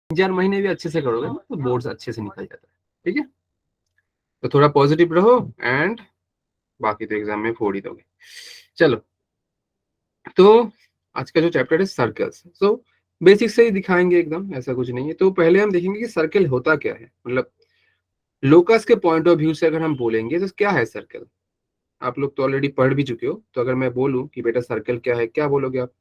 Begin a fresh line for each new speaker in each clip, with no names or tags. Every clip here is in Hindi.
4 महीने भी अच्छे से करोगे तो बोर्ड्स अच्छे से निकल जाता है। ठीक है, तो थोड़ा पॉजिटिव रहो एंड बाकी तो एग्जाम में फोड़ ही दोगे। चलो, तो आज का जो चैप्टर है सर्कल्स, सो बेसिक से ही दिखाएंगे एकदम, ऐसा कुछ नहीं है। तो पहले हम देखेंगे कि सर्कल होता क्या है, मतलब लोकस के पॉइंट ऑफ व्यू से अगर हम बोलेंगे तो क्या है सर्कल। आप लोग तो ऑलरेडी पढ़ भी चुके हो, तो अगर मैं बोलूं कि बेटा सर्कल क्या है, क्या बोलोगे आप?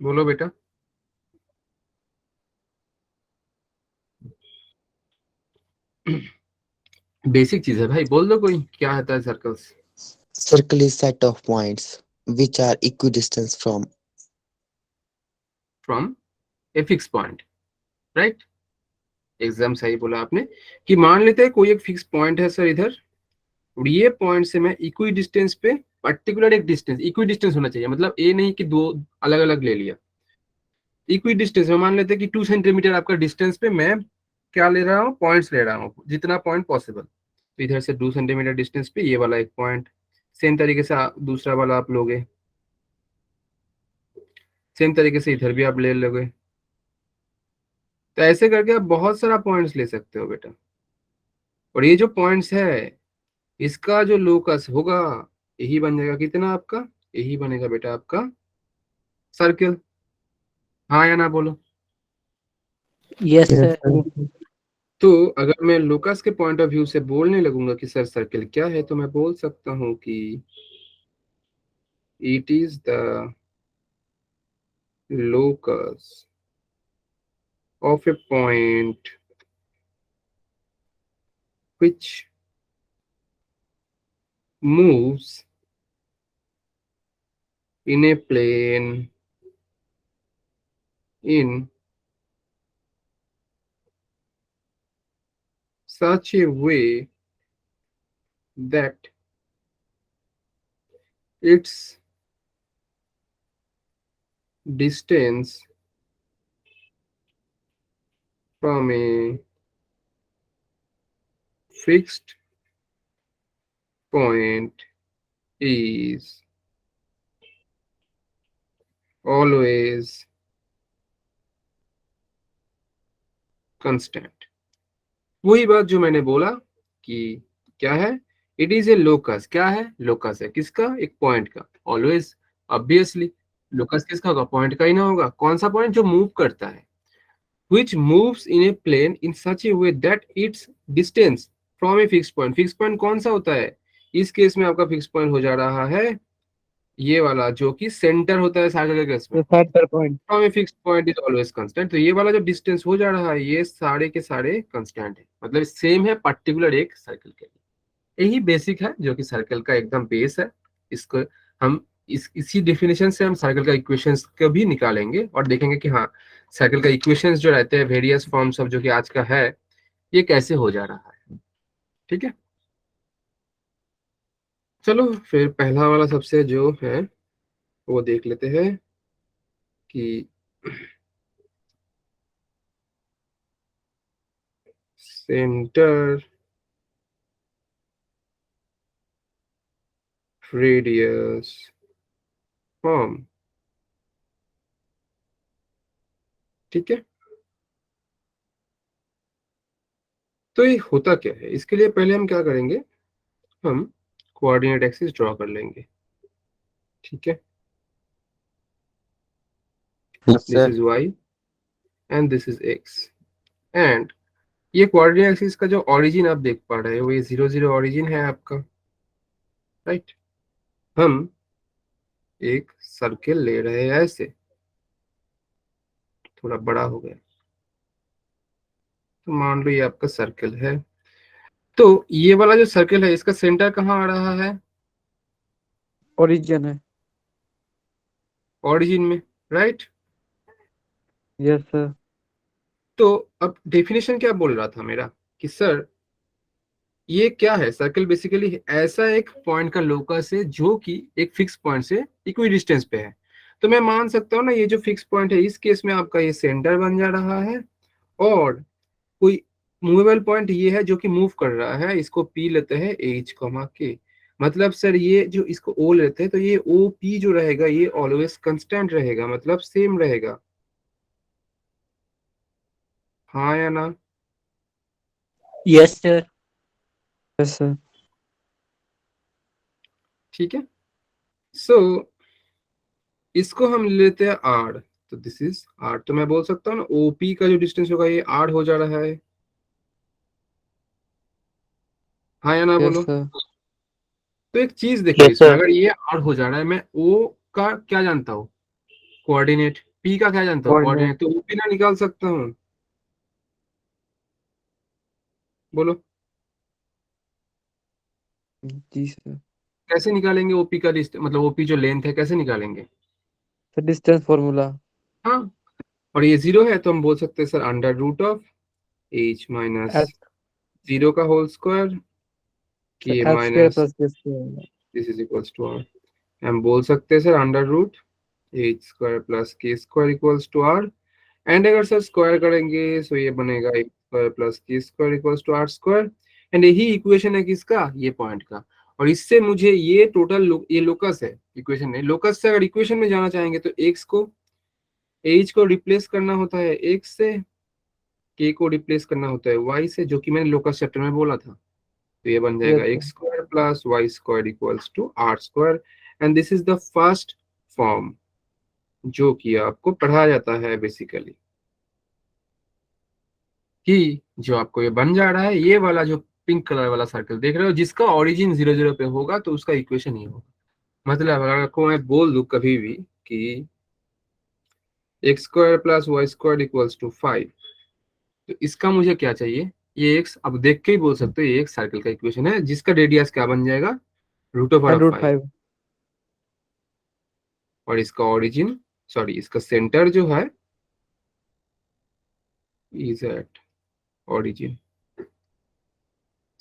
बोलो बेटा। बेसिक चीज है भाई, बोल दो कोई, क्या होता है circles?
Circle is set of points which are equidistant from
from a fix point, right? एकदम सही बोला आपने, कि मान लेते हैं कोई एक फिक्स पॉइंट है सर इधर, और ये पॉइंट से मैं इक्वी डिस्टेंस पे पर्टिकुलर एक डिस्टेंस, इक्वी डिस्टेंस होना चाहिए, मतलब ये नहीं कि दो अलग अलग ले लिया। इक्वी डिस्टेंस में मान लेते हैं कि 2 सेंटीमीटर आपका डिस्टेंस पे मैं क्या ले रहा हूँ, पॉइंट्स ले रहा हूँ, जितना पॉइंट पॉसिबल। तो इधर से 2 सेंटीमीटर डिस्टेंस पे ये वाला एक पॉइंट, सेम तरीके से दूसरा वाला आप लोगे, सेम तरीके से इधर भी आप ले लोगे। तो ऐसे करके आप बहुत सारा पॉइंट्स ले सकते हो बेटा। और ये जो पॉइंट्स है, इसका जो लोकस होगा, यही बन जाएगा कितना आपका, यही बनेगा बेटा आपका सर्कल। हाँ या ना बोलो।
Yes
Yes,
sir.
sir.
तो अगर मैं लोकस के पॉइंट ऑफ व्यू से बोलने लगूंगा कि सर सर्कल क्या है, तो मैं बोल सकता हूँ कि it is the locus of a point which moves in a plane in such a way that its distance from a fixed point is always constant। वही बात जो मैंने बोला कि क्या है, इट इज ए लोकस। क्या है, लोकस है किसका, एक पॉइंट का, ऑलवेज। ऑब्वियसली लोकस किसका होगा, पॉइंट का ही ना होगा। कौन सा पॉइंट, जो मूव करता है, which moves in a plane in such a way that its distance from a fixed point। fixed point कौन सा होता है, इस केस में आपका फिक्स पॉइंट हो जा रहा है ये वाला, जो कि सेंटर होता है सर्कल के केस में।
Centre point.
From a fixed point is always constant. तो ये वाला जो डिस्टेंस हो जा रहा है, ये सारे के सारे कांस्टेंट है, मतलब सेम है पर्टिकुलर एक सर्कल के लिए। यही बेसिक है जो कि सर्कल का एकदम बेस है। इसको हम इसी डेफिनेशन से हम सर्कल का इक्वेशंस को भी निकालेंगे और देखेंगे कि हाँ, सर्कल का इक्वेशंस जो रहते हैं वेरियस फॉर्म्स ऑफ, जो कि आज का है, ये कैसे हो जा रहा है। ठीक है, चलो फिर पहला वाला सबसे जो है वो देख लेते हैं कि सेंटर रेडियस फॉर्म। ठीक है, तो ये होता क्या है, इसके लिए पहले हम क्या करेंगे, हम कोऑर्डिनेट एक्सिस ड्रॉ कर लेंगे। ठीक है,
Yes,
this
sir.
Is y and this is x. And ये कोऑर्डिनेट एक्सिस का जो ओरिजिन आप देख पा रहे हो, ये 0 0 ओरिजिन है आपका, राइट? हम एक सर्किल ले रहे हैं ऐसे, थोड़ा बड़ा हो गया, तो मान लो ये आपका सर्किल है। तो ये वाला जो सर्किल है, इसका सेंटर कहाँ आ रहा है,
ओरिजिन है।
ओरिजिन में, राइट?
Yes sir.
तो अब डेफिनेशन क्या बोल रहा था मेरा, कि सर ये क्या है, सर्कल बेसिकली ऐसा एक पॉइंट का लोकस है जो कि एक फिक्स पॉइंट से इक्वी डिस्टेंस पे है। तो मैं मान सकता हूँ ना, ये जो फिक्स पॉइंट है, इस केस में आपका ये सेंटर बन जा रहा है, और कोई मूवेबल पॉइंट ये है जो कि मूव कर रहा है, इसको पी लेते हैं एच कॉमा के। मतलब सर ये जो इसको ओ लेते हैं तो ये ओ पी जो रहेगा ये ऑलवेज कांस्टेंट रहेगा, मतलब सेम रहेगा, हाँ या ना?
Yes, sir. Yes, sir.
ठीक है, सो इसको हम लेते हैं आर, तो दिस इज आर, तो मैं बोल सकता हूँ ना ओपी का जो डिस्टेंस होगा ये आर हो जा रहा है, हाँ या ना
Yes,
बोलो?
sir.
तो एक चीज देखो
Yes,
इसमें,
sir.
अगर ये आर हो जा रहा है, मैं ओ का क्या जानता हूँ, कोऑर्डिनेट, पी का क्या जानता हूँ,
Coordinate.
कोऑर्डिनेट, तो ओपी ना निकाल सकता हूँ, बोलो
जी sir.
कैसे निकालेंगे ओपी का मतलब ओपी जो लेंथ है कैसे निकालेंगे?
The distance formula.
हाँ, और ये जीरो है तो हम बोल सकते हैं sir under root of h minus
F.
Zero का whole square
Sir,
k
F square
minus
plus K square.
This is equals to r, हम बोल सकते हैं sir under root h square plus k square equals to r, and अगर सर स्क्वायर करेंगे तो ये बनेगा x square plus k square equals to r square, and यही इक्वेशन है किसका, ये पॉइंट का, और इससे मुझे ये टोटल ये लोकस है, इक्वेशन है लोकस से, अगर इक्वेशन में जाना चाहेंगे तो एक्स को एच को रिप्लेस करना होता है एक्स से, के को रिप्लेस करना होता है वाई से, जो कि मैंने लोकस चैप्टर में बोला था, तो ये बन
Yes,
जाएगा
sir.
X square plus y square equals to r square, and this is the first form जो कि आपको पढ़ाया जाता है बेसिकली, कि जो आपको ये बन जा रहा है, ये वाला जो पिंक कलर वाला सर्कल देख रहे हो जिसका ओरिजिन 0 0 पे होगा तो उसका इक्वेशन ये होगा, मतलब अगर आपको मैं बोल दूं कभी भी कि x square plus y square equals to 5, तो इसका मुझे क्या चाहिए, ये एक्स अब देख के ही बोल सकते हो ये एक सर्कल का इक्वेशन है जिसका रेडियस क्या बन जाएगा, root over
And
of
root
5,
5.
और इसका ओरिजिन, सॉरी इसका सेंटर जो है इज एट ओरिजिन,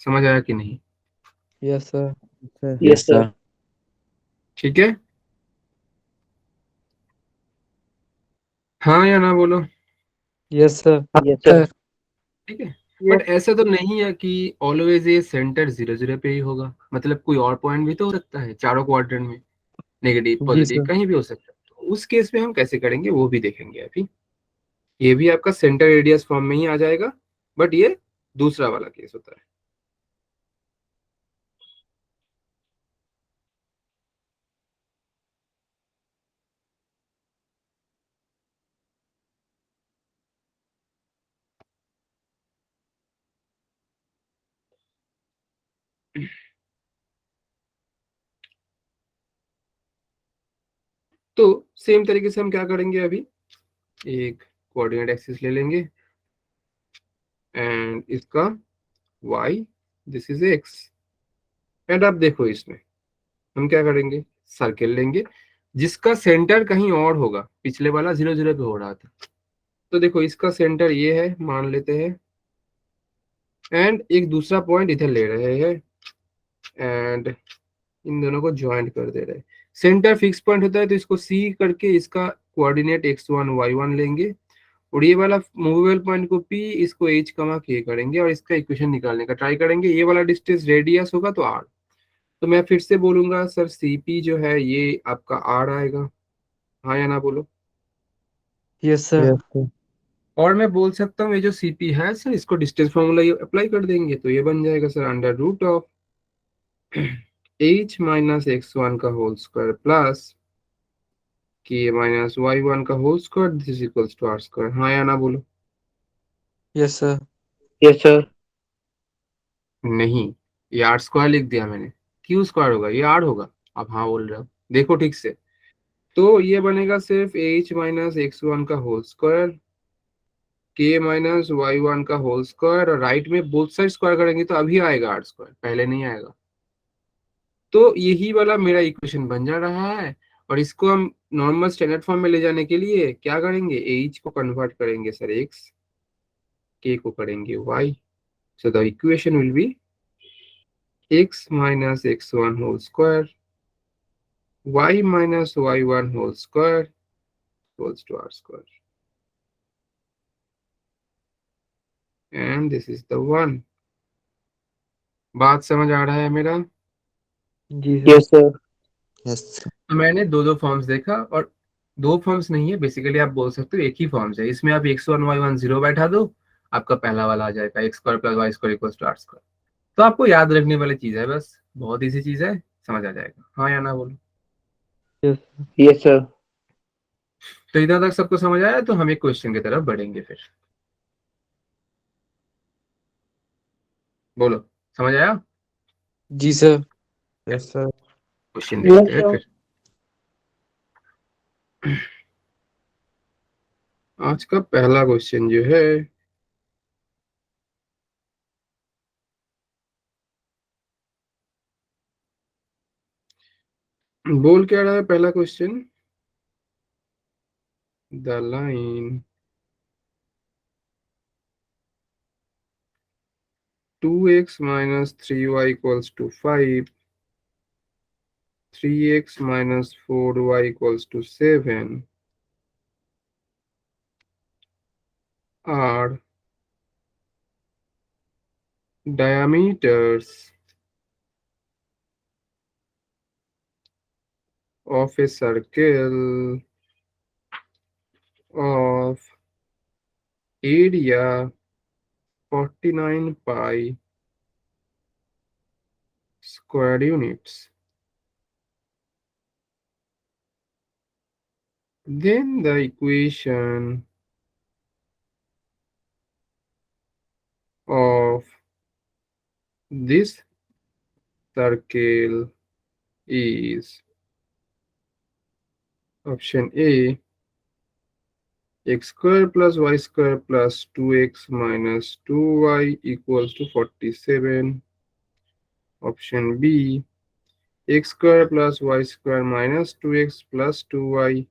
समझ आया कि नहीं?
Yes, sir. Sir.
Yes, sir.
ठीक है, हाँ या ना बोलो?
Yes, sir.
Yes,
Sir.
ठीक है, बट ऐसा तो नहीं है कि ऑलवेज ये सेंटर 0 0 पे ही होगा, मतलब कोई और पॉइंट भी तो हो सकता है चारों क्वाड्रेंट में, नेगेटिव
जी
पॉजिटिव
sir.
कहीं भी हो सकता है, तो उस केस में हम कैसे करेंगे वो भी देखेंगे अभी, ये भी आपका सेंटर रेडियस फॉर्म में ही आ जाएगा, बट ये दूसरा वाला केस होता है। तो सेम तरीके से हम क्या करेंगे अभी, एक कोऑर्डिनेट एक्सिस ले लेंगे एंड इसका y, this is x, and आप देखो इसमें हम क्या करेंगे, सर्किल लेंगे जिसका सेंटर कहीं और होगा, पिछले वाला 0 0 पे हो रहा था, तो देखो इसका सेंटर ये है मान लेते हैं, एंड एक दूसरा पॉइंट इधर ले रहे हैं, एंड इन दोनों को ज्वाइंट कर दे रहे हैं, सेंटर फिक्स पॉइंट होता है तो इसको सी करके इसका कोऑर्डिनेट x1 y1 लेंगे, और ये वाला मूवेबल पॉइंट को p, इसको h कमा k करेंगे और इसका इक्वेशन निकालने का ट्राई करेंगे, ये वाला डिस्टेंस रेडियस होगा तो r, तो मैं फिर से बोलूंगा सर cp जो है ये आपका r आएगा, हाँ या ना बोलो?
Yes, sir.
yes, sir.
और मैं बोल सकता हूँ ये जो cp है सर इसको डिस्टेंस फॉर्मूला अप्लाई कर देंगे तो ये बन जाएगा sir under root of h minus x1 का whole square plus k minus y1 का whole square, this is equals to r square, हाँ या ना बोलो?
Yes, sir.
Yes, sir.
नहीं, ये आर स्क्वायर लिख दिया मैंने, क्यू स्क्वायर होगा, ये आर होगा, आप हाँ बोल रहे हो, देखो ठीक से, तो ये बनेगा सिर्फ h माइनस x1 का होल स्क्वायर के माइनस y1 का होल स्क्वायर, और राइट में बोथ साइड स्क्वायर करेंगे तो अभी आएगा आर स्क्वायर, पहले नहीं आएगा, तो यही वाला मेरा इक्वेशन बन जा रहा है, और इसको हम नॉर्मल स्टैंडर्ड फॉर्म में ले जाने के लिए क्या करेंगे, h को कन्वर्ट करेंगे सर x, k को करेंगे y, so the equation will be x minus x1 whole square y minus y1 whole square equals to r square, and this is the one, बात समझ आ रहा है मेरा?
जी सर।
sir.
Yes.
तो मैंने दो दो फॉर्म्स देखा, और दो फॉर्म्स नहीं है, बेसिकली आप बोल सकते हो एक ही फॉर्म्स है। इसमें आप x1 y1 0 बैठा दो, आपका पहला वाला आ जाएगा x square plus y square equal to r square. तो आपको याद रखने वाली चीज है, बस बहुत इजी चीज है, समझ आ जाएगा। हाँ या ना बोलो।
Yes
Yes, sir.
तो इधर तक सबको समझ आया, तो हम एक क्वेश्चन की तरफ बढ़ेंगे फिर। बोलो, समझ आया?
जी sir.
Yes, sir.
Question
Yes,
देखते हैं
sir.
फिर। आज का पहला क्वेश्चन जो है, बोल क्या रहा है पहला question? The line 2x minus 3y equals to 5, 3x minus 4y equals to 7 are diameters of a circle of area 49 pi square units. Then the equation of this circle is option A, x square plus y square plus 2x minus 2y equals to 47. Option B, x square plus y square minus 2x plus 2y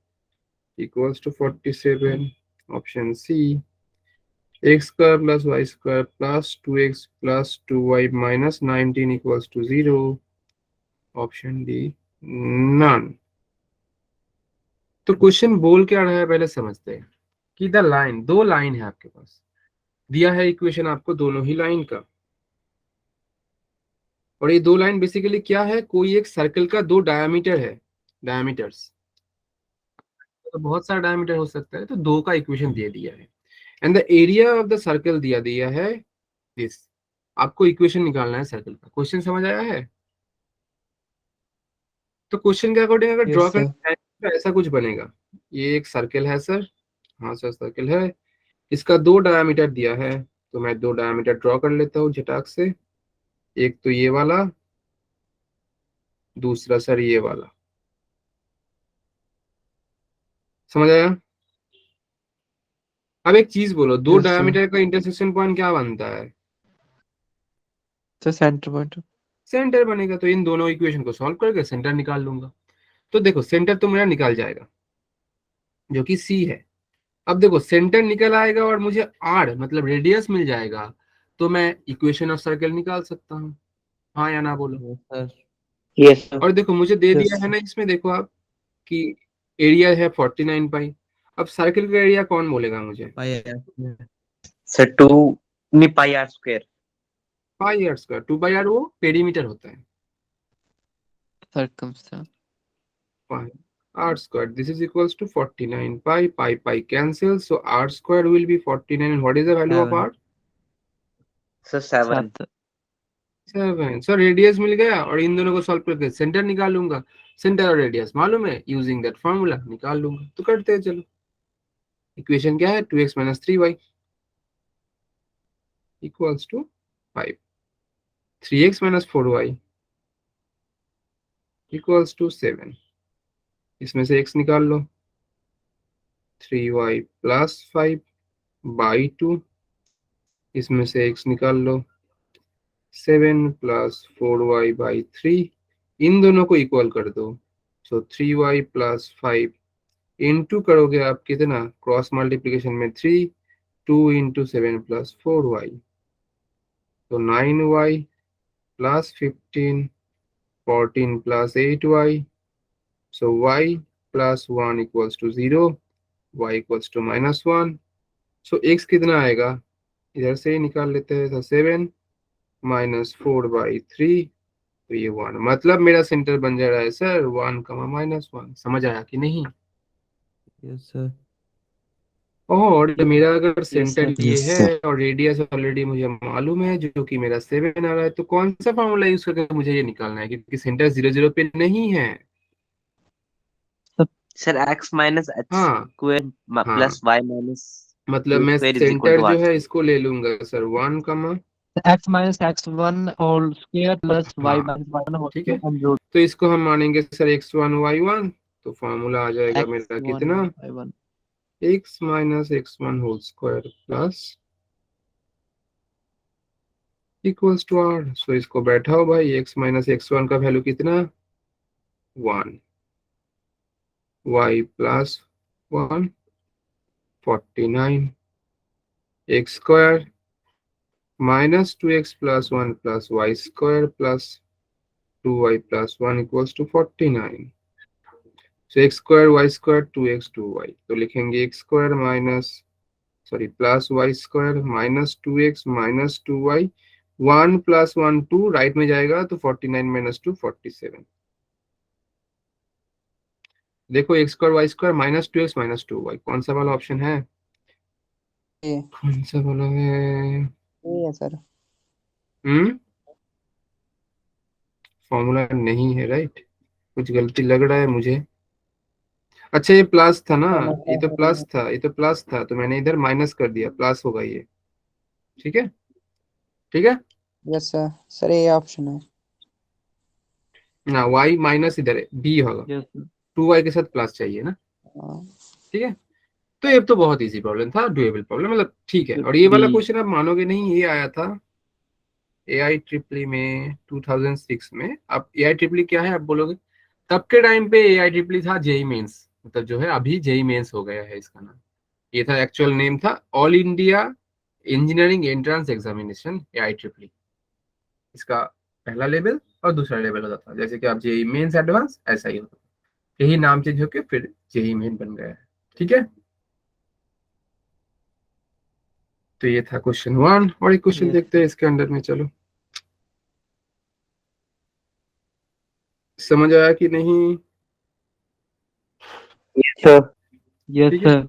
equals to 47. Option C, x square plus y square plus 2x plus 2y minus 19 equals to 0. Option D, none. तो क्वेश्चन बोल क्या रहा है पहले समझते हैं कि द लाइन, दो लाइन है आपके पास, दिया है इक्वेशन आपको दोनों ही लाइन का, और ये दो लाइन बेसिकली क्या है, कोई एक सर्कल का दो डायमीटर है, डायमीटर्स, तो बहुत सारा डायमीटर हो सकता है, तो दो का इक्वेशन दे दिया है, and the area of the circle दिया दिया है दिस। आपको इक्वेशन निकालना है सर्कल का। क्वेश्चन समझ आया है? तो क्वेश्चन के अकॉर्डिंग अगर ड्रॉ
यस सर।
करना है तो ऐसा कुछ बनेगा। ये एक सर्कल है सर, हाँ सर सर्कल है, इसका दो डायमीटर दिया है, तो मैं दो डायमीटर ड्रॉ कर लेता हूँ झटाक से। एक तो ये वाला, दूसरा सर ये वाला। समझ आया? अब एक चीज बोलो, दो
यस सर।
डायमीटर का इंटरसेक्शन पॉइंट क्या बनता है?
Sir centre point.
सेंटर बनेगा। तो इन दोनों इक्वेशन को सॉल्व करके सेंटर निकाल लूंगा। तो देखो सेंटर तो मेरा निकाल जाएगा, जो कि सी है। अब देखो सेंटर निकल आएगा और मुझे आर मतलब रेडियस मिल जाएगा, तो मैं इक्वेशन ऑफ सर्कल निकाल सकता हूँ। हाँ या ना बोलो।
Yes sir.
Yes, sir.
और देखो मुझे दे
यस
दिया है ना इसमें, देखो आप कि एरिया है 49 पाई। अब सर्कल का एरिया कौन बोलेगा मुझे?
Sir, 2 pi r square.
Pi r square. 2 pi r वो पेरीमीटर होता है।
Circumstance.
pi r square, this is equals to 49 pi, pi cancels, so r square will be 49, and what is the value of r?
Sir, 7.
7।
7। Sir radius मिल गया, और इन दोनों को सॉल्व करके सेंटर निकालूंगा। सेंटर और रेडियस मालूम है, यूजिंग दैट फॉर्मूला निकाल लूंगा। तो करते हैं चलो। इक्वेशन क्या है? 2x minus 3y equals to 5, 3x minus 4y equals to 7। इसमें से x निकाल लो, 3y plus 5 by 2, इसमें से x निकाल लो, 7 plus 4y by 3, इन दोनों को इक्वल कर दो। सो 3y plus 5 इंटू करोगे आप कितना, क्रॉस मल्टीप्लीकेशन में 3, 2 इंटू 7 प्लस 4y, तो 9y plus 15, 14 plus 8y, so y plus 1 equals to 0, y equals to -1। So x कितना आएगा, इधर से ही निकाल लेते हैं। तो 7 -4/3 तो ये 1, मतलब मेरा सेंटर बन जा रहा है सर 1, -1। समझ आया कि नहीं?
Yes, sir.
और मेरा अगर
Yes,
सेंटर
sir.
ये
Yes,
है
sir.
और रेडियस ऑलरेडी मुझे मालूम है जो कि मेरा 7 आ रहा है, तो कौन सा फॉर्मूला यूज करके मुझे ये निकालना है, क्योंकि सेंटर 0 0 पे नहीं है।
सर x माइनस एच
हाँ
स्क्वायर
हाँ,
प्लस y माइनस
मतलब
टू
मैं
square is equal
centre
to
जो
आर
है
स्क्वायर।
इसको ले लूंगा sir 1,
X minus x1 whole square plus y
हाँ
minus y1 whole
ठीक है,
square and root
तो इसको हम मानेंगे सर x1 y1, तो फॉर्मूला आ जाएगा मेरा कितना,
x1 y1.
x minus x1 whole square plus equals to r. So इसको बैठाओ भाई, x माइनस x1 का वैल्यू कितना, 1, y plus 1 49, x square minus 2x plus 1 plus y square plus 2y plus 1 equals to 49। So x square y square 2x 2y, तो लिखेंगे x square minus, sorry, plus y square minus 2x minus 2y, 1 plus 1 2 right में जाएगा तो 49 माइनस 2 47। देखो x square y square minus 2x minus 2y कौन सा वाला ऑप्शन है,
ये
कौन सा वाला है?
ये है सर.
फॉर्मूला नहीं है राइट, कुछ गलती लग रहा है मुझे। अच्छा ये प्लस था ना, ये तो प्लस था, ये तो प्लस था, तो मैंने इधर माइनस कर दिया, प्लस होगा ये। ठीक है, ठीक है
यस सर. सर ये ऑप्शन है.
ना, y माइनस इधर है, b होगा,
Yes, sir.
2y के साथ प्लस चाहिए ना।
हाँ.
ठीक है, तो ये तो बहुत इजी प्रॉब्लम था, डुएबल प्रॉब्लम, मतलब ठीक है। और ये वाला
B.
क्वेश्चन आप मानोगे नहीं, ये आया था एआई ट्रिपली में 2006 में। अब एआई ट्रिपली क्या है आप बोलोगे, तब के टाइम पे एआई ट्रिपली था जेई मेंस, मतलब जो है अभी जेई मेंस हो गया है इसका नाम। ये था एक्चुअल नेम था All India Engineering Entrance Examination AI triple E. इसका पहला लेवल और दूसरा लेवल होता था, जैसे कि आप जेई मेंस एडवांस ऐसा ही होता था, यही नाम चेंज होकर फिर जेई मेन बन गया है। ठीक है, तो ये था क्वेश्चन 1, और एक क्वेश्चन
Yes,
देखते हैं इसके अंदर में, चलो समझ आया कि नहीं?
सर
yes,
ठीक है,
sir.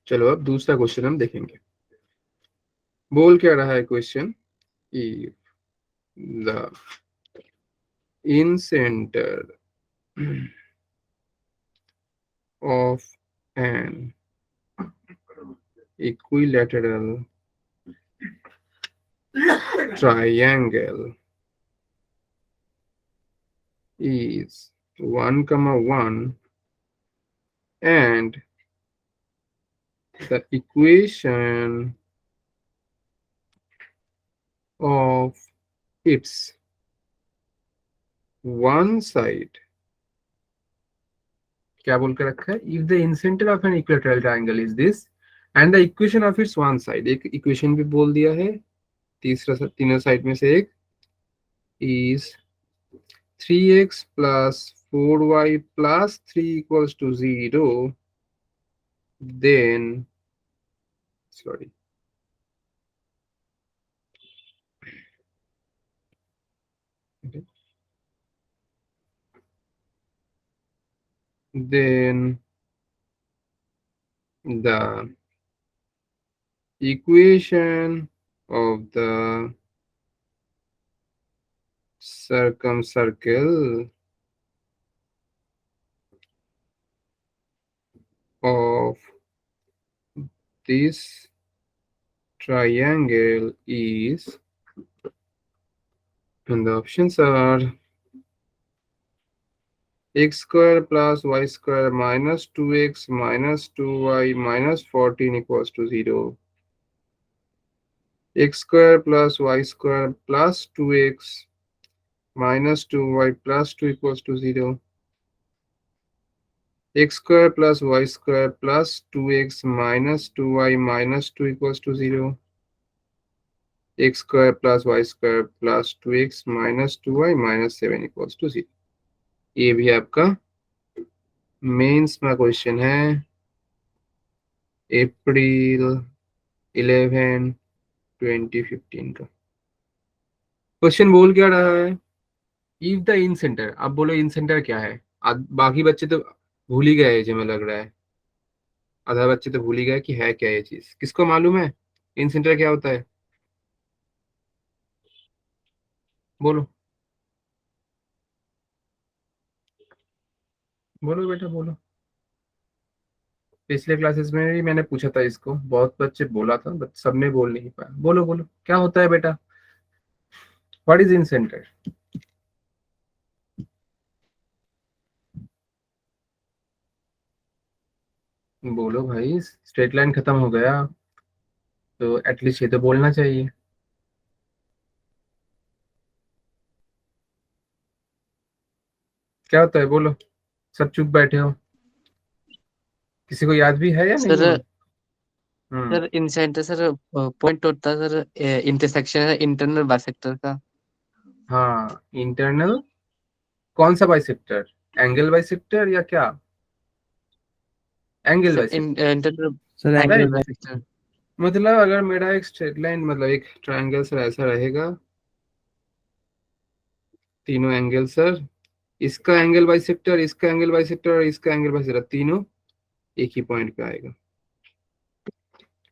चलो अब दूसरा क्वेश्चन हम देखेंगे। बोल क्या रहा है question, if the in center of an equilateral triangle is 1, 1 and the equation of its one side, क्या बोल के रखा है, if the incenter of an equilateral triangle is this and the equation of its one side, एक इक्वेशन भी बोल दिया है, तीसरा तीनों साइड में से एक is 3x plus 4y plus 3 equals to 0, then sorry, okay, then the equation of the circumcircle of this triangle is, and the options are x square plus y square minus 2x minus 2y minus 14 equals to 0, x square plus y square plus 2x minus 2y plus 2 equals to 0, x square plus y square plus 2x minus 2y minus 2 equals to 0, x square plus y square plus 2x minus 2y minus 7 equals to 0। ये भी आपका मेंस में क्वेश्चन है, अप्रैल 11 2015 का। क्वेश्चन बोल क्या रहा है, इफ द इन सेंटर, अब बोलो इन सेंटर क्या है? बाकी बच्चे तो भूल ही गए जो हमें लग रहा है, आधा बच्चे तो भूल ही गए कि है क्या ये चीज। किसको मालूम है इन सेंटर क्या होता है? बोलो बोलो बेटा बोलो। पिछले क्लासेस में भी मैंने पूछा था इसको, बहुत बच्चे बोला था बट सबने बोल नहीं पाया। बोलो बोलो क्या होता है बेटा, व्हाट इज इन सेंटर? बोलो भाई, स्ट्रेट लाइन खत्म हो गया तो एटलीस्ट ये तो बोलना चाहिए। क्या होता है बोलो, सब चुप बैठे हो, किसी को याद भी है या नहीं है?
सर
हम्म।
सर इन सेंटर सर पॉइंट होता है सर, इंटरसेक्शन है इंटरनल बाइसेक्टर का।
हाँ इंटरनल, कौन सा बाइसेक्टर? एंगल बाइसेक्टर या क्या? Angle
sir
bisector,
internal
sir
angle
right.
Bisector.
मतलब अगर मेरा एक स्ट्रेट लाइन, मतलब एक ट्रायंगल सर ऐसा रहेगा, तीनों एंगल सर, इसका एंगल बाइसेक्टर, इसका एंगल बाइसेक्टर और इसका एंगल बाइसेक्टर, तीनों एक ही पॉइंट पे आएगा।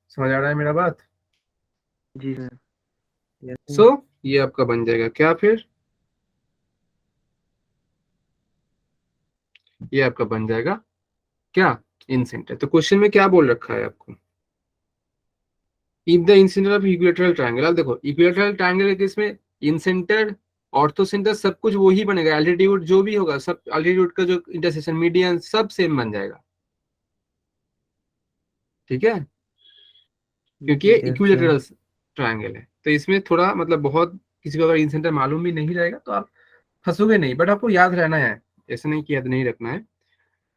समझ आ रहा है मेरा बात?
जी सर।
सो ये आपका बन जाएगा क्या फिर? ये आपका बन जाएगा क्या? इन सेंटर। तो क्वेश्चन में क्या बोल रखा है आपको? If the in centre of equilateral triangle. अब देखो इक्विलेटरल ट्रायंगल के इसमें इन सेंटर, ऑर्थो सेंटर, सब कुछ वही बनेगा, एल्टीट्यूड जो भी होगा सब, एल्टीट्यूड का जो इंटरसेक्शन मीडियन सब सेम बन जाएगा, ठीक है, क्योंकि ये
यस सर।
इक्विलेटरल ट्रायंगल है। तो इसमें थोड़ा मतलब बहुत, किसी को अगर इन सेंटर मालूम भी नहीं रहेगा तो आप फंसोगे नहीं, बट आपको याद रहना है, ऐसा नहीं कि याद नहीं रखना है।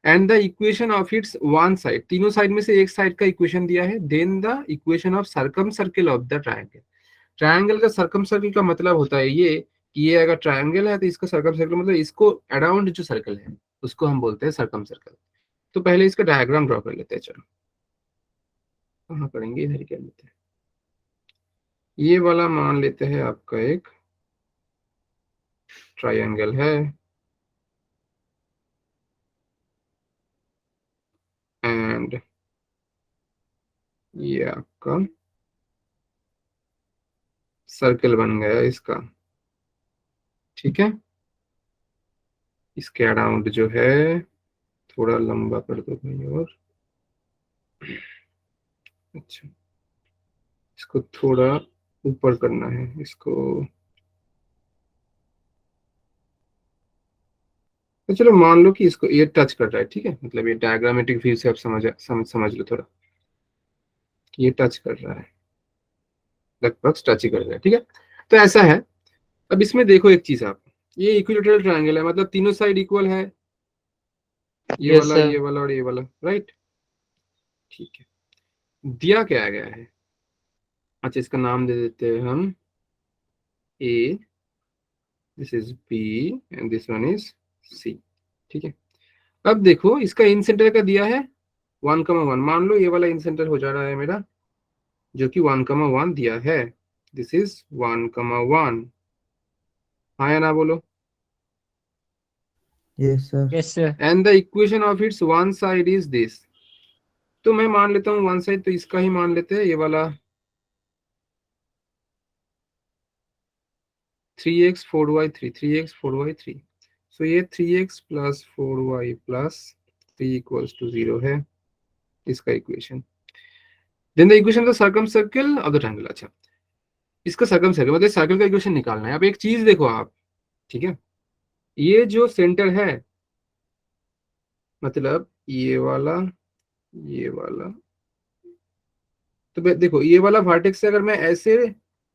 And the equation of its one side, तीनों साइड में से एक साइड का इक्वेशन दिया है, then the equation of circumcircle of the triangle. Triangle का सर्कम सर्किल का मतलब होता है ये कि ये अगर ट्रायंगल है तो इसका सर्कम सर्किल मतलब इसको अराउंड जो सर्कल है उसको हम बोलते हैं सर्कम सर्कल। तो पहले इसका डायग्राम ड्रॉ कर लेते हैं, चलो कहाँ करेंगे, इधर ही कर लेते हैं। ये वाला मान लेते हैं आपका एक ट्रायंगल है, एंड ये आपका सर्कल बन गया इसका, ठीक है। इसके अराउंड जो है, थोड़ा लंबा कर दो भाई, और अच्छा इसको थोड़ा ऊपर करना है इसको। तो चलो मान लो कि इसको ये टच कर रहा है, ठीक है, मतलब ये डायग्रामेटिक व्यू से आप समझ लो थोड़ा कि ये टच कर रहा है, लगभग टच ही कर रहा है, ठीक है। तो ऐसा है। अब इसमें देखो एक चीज आप, ये इक्विलेटरल ट्रायंगल है, मतलब तीनों साइड इक्वल है,
यस सर।
ये वाला और ये वाला, राइट। ठीक है, दिया क्या गया है? अच्छा इसका नाम दे देते हैं हम A, this is B and this one is C, ठीक है। अब देखो इसका इन सेंटर का दिया है 1,1, मान लो ये वाला इन सेंटर हो जा रहा है मेरा, जो कि 1,1 दिया है, दिस इज 1,1, हाँ या ना बोलो।
Yes sir.
Yes sir.
And the equation of its one side is this. तो मैं मान लेता हूँ वन साइड, तो इसका ही मान लेते हैं, ये वाला 3x 4y 3, 3x 4y 3, सो ये 3x plus 4y plus 3 equals to 0 है इसका equation. Then the equation of the circumcircle of the triangle. अच्छा इसका सर्कम सर्कल मतलब सर्कल का इक्वेशन निकालना है। अब एक चीज देखो आप, ठीक है, ये जो सेंटर है, मतलब ये वाला, तो देखो ये वाला वर्टेक्स से अगर मैं ऐसे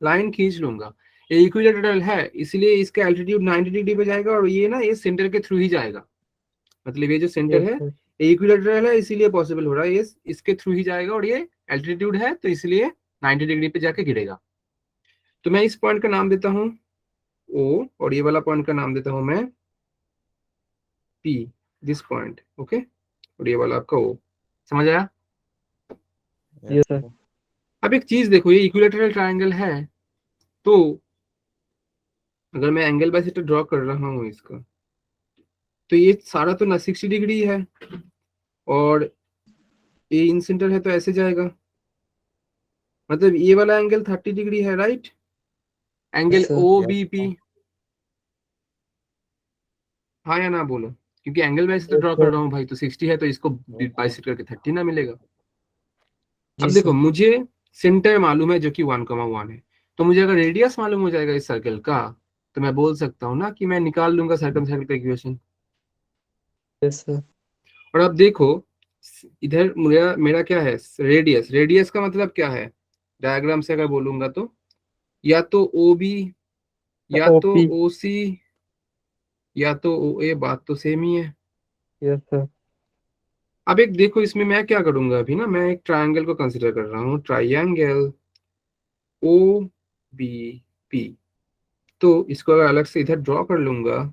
लाइन खींच लूंगा, ये इक्विलेटरल है इसलिए इसका एल्टीट्यूड 90 डिग्री पे जाएगा, और ये ना ये सेंटर के थ्रू ही जाएगा, मतलब ये जो सेंटर
यस
है
सर।
ये इक्विलेटरल है इसीलिए पॉसिबल हो रहा है, ये इसके थ्रू ही जाएगा, और ये एल्टीट्यूड है तो इसलिए 90 डिग्री पे जाके गिरेगा। तो मैं इस पॉइंट का नाम देता हूँ ओ, और ये वाला पॉइंट का नाम देता हूँ मैं पी, दिस पॉइंट, ओके, और ये वाला आपका ओ। समझ आया?
Yes sir.
अब एक चीज देखो, ये इक्विलेटरल ट्रायंगल है तो अगर मैं एंगल बाइसेक्टर ड्रॉ कर रहा हूँ इसका, तो ये सारा तो ना 60 डिग्री है, और ए इन सेंटर है तो ऐसे जाएगा, मतलब ये वाला एंगल 30 डिग्री है, राइट? Angle
sir.
ओ
Yes.
बी पी, हाँ या ना बोलो, क्योंकि एंगल मैं इसे ड्रॉ कर रहा हूँ भाई, तो 60 है तो इसको बाइसेक्ट करके 30 ना मिलेगा। अब
जी
देखो
sir.
मुझे सेंटर मालूम है जो कि 1,1 है, तो मुझे अगर रेडियस मालूम हो जाएगा इस सर्कल का, तो मैं बोल सकता हूँ ना कि मैं निकाल लूंगा सर्कम सर्कल का इक्वेशन।
Yes sir.
और अब देखो इधर मेरा मेरा क्या है, रेडियस। रेडियस का मतलब क्या है डायग्राम से अगर बोलूंगा तो, या तो ओ बी, या तो
OP.
ओ सी, या तो ओ ए, बात तो सेम ही है।
Yes sir.
अब एक देखो इसमें मैं क्या करूंगा, अभी ना मैं एक ट्रायंगल को कंसिडर कर रहा हूँ, ट्रायंगल ओ बी पी। तो इसको अगर अलग से इधर ड्रॉ कर लूंगा,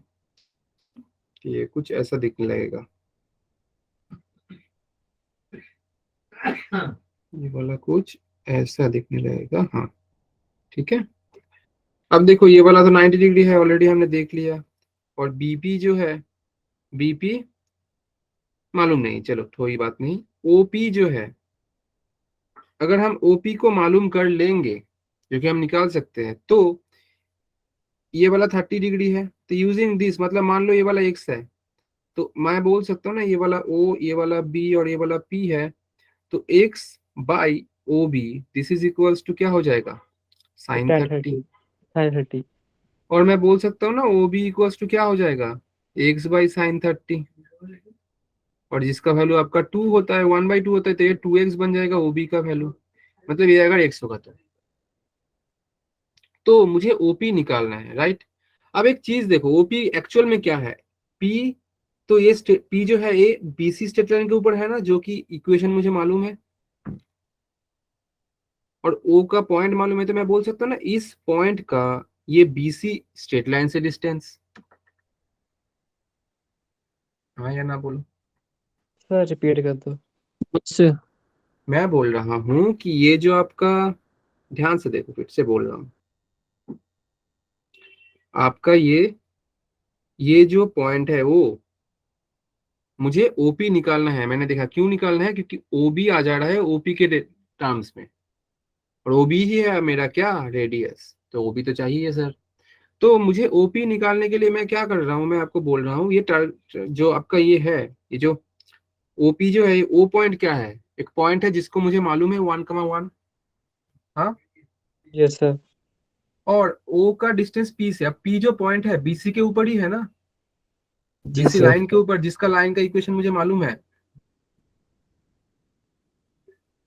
तो ये कुछ ऐसा दिखने लगेगा, ये वाला कुछ ऐसा दिखने लगेगा, हाँ ठीक है। अब देखो ये वाला तो 90 डिग्री है, ऑलरेडी हमने देख लिया, और बीपी जो है, बीपी मालूम नहीं, चलो कोई बात नहीं। ओपी जो है, अगर हम ओपी को मालूम कर लेंगे, जो कि हम निकाल सकते हैं, तो ये वाला 30 डिग्री है, तो यूजिंग दिस, मतलब मान लो ये वाला एक्स है, तो मैं बोल सकता हूँ ना ये वाला ओ, ये वाला बी और ये वाला पी है, तो x by O B, this is equals to क्या हो जाएगा, साइन 30।
Sin 30.
और मैं बोल सकता हूँ ना ओ बी इक्वल्स टू क्या हो जाएगा, एक्स बाई साइन 30, और जिसका वैल्यू आपका 2 होता है, 1/2 होता है, तो ये 2x बन जाएगा ओबी का वैल्यू, मतलब ये अगर x होगा तो मुझे ओपी निकालना है, राइट? अब एक चीज देखो, ओपी एक्चुअल में क्या है, पी, तो ये पी जो है ये बीसी स्ट्रेट लाइन के ऊपर है ना, जो कि इक्वेशन मुझे मालूम है, और ओ का पॉइंट मालूम है, तो मैं बोल सकता हूँ ना इस पॉइंट का ये बीसी स्ट्रेट लाइन से डिस्टेंस, हाँ या ना बोलो।
Sir, repeat कर दो. अच्छा.
मैं बोल रहा हूँ कि ये जो आपका, ध्यान से देखो फिर से बोल रहा हूँ, आपका ये जो पॉइंट है वो मुझे ओपी निकालना है। मैंने देखा क्यों निकालना है, क्योंकि ओबी आ जा रहा है ओपी के टर्म्स में, और ओबी ही है मेरा क्या, रेडियस, तो ओबी तो चाहिए सर। तो मुझे ओपी निकालने के लिए मैं क्या कर रहा हूँ, मैं आपको बोल रहा हूँ, ये जो आपका ये है, ये जो ओपी जो है, ओ पॉइंट क्या है, एक पॉइंट है जिसको मुझे मालूम है 1,1, हाँ,
Yes sir.
और ओ का डिस्टेंस पी से, अब पी जो पॉइंट है बीसी के ऊपर ही है ना,
जी
बीसी
sir.
लाइन के ऊपर, जिसका लाइन का इक्वेशन मुझे मालूम है,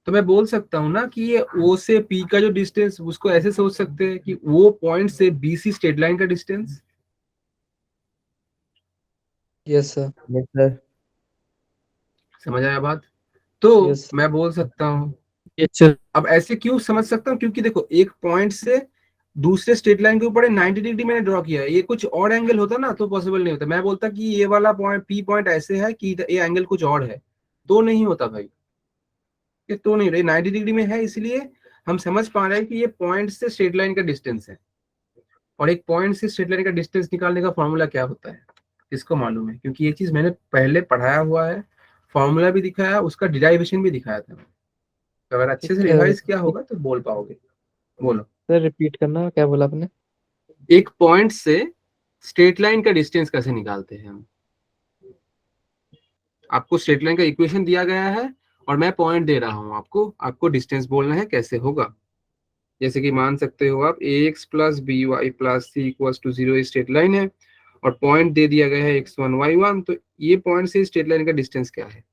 तो मैं बोल सकता हूँ ना कि ये ओ से पी का जो डिस्टेंस, उसको ऐसे सोच सकते हैं कि वो पॉइंट से बीसी स्ट्रेट लाइन का distance.
Yes sir.
Yes, sir.
समझ आया बात? तो
Yes.
मैं बोल सकता हूँ,
Yes sir.
अब ऐसे क्यों समझ सकता हूँ, क्योंकि देखो एक पॉइंट से दूसरे स्ट्रेट लाइन के ऊपर 90 डिग्री मैंने ड्रॉ किया है, ये कुछ और एंगल होता ना तो पॉसिबल नहीं होता, मैं बोलता कि ये वाला पॉइंट पी पॉइंट ऐसे है कि ये एंगल कुछ और है, तो नहीं होता भाई, ये तो नहीं रही, 90 डिग्री में है, इसलिए हम समझ पा रहे हैं कि ये पॉइंट से स्ट्रेट लाइन का डिस्टेंस है। और एक पॉइंट से स्ट्रेट लाइन का डिस्टेंस निकालने का फॉर्मूला क्या होता है, किसको मालूम है? क्योंकि ये चीज मैंने पहले पढ़ाया हुआ है, फॉर्मूला भी दिखाया, उसका डिराइवेशन भी दिखाया था, तो अगर अच्छे से रिवाइज किया होगा तो बोल पाओगे। बोलो।
सर रिपीट करना, क्या बोला आपने?
एक पॉइंट से स्ट्रेट लाइन का डिस्टेंस कैसे निकालते हैं हम? आपको स्ट्रेट लाइन का इक्वेशन दिया गया है, और मैं पॉइंट दे रहा हूं आपको, आपको डिस्टेंस बोलना है कैसे होगा। जैसे कि मान सकते हो आप ax plus b y plus c equals to 0 straight line है, और पॉइंट दे दिया गया है x1 y1, तो ये पॉइंट से स्ट्रेट लाइन का डिस्टेंस क्या है?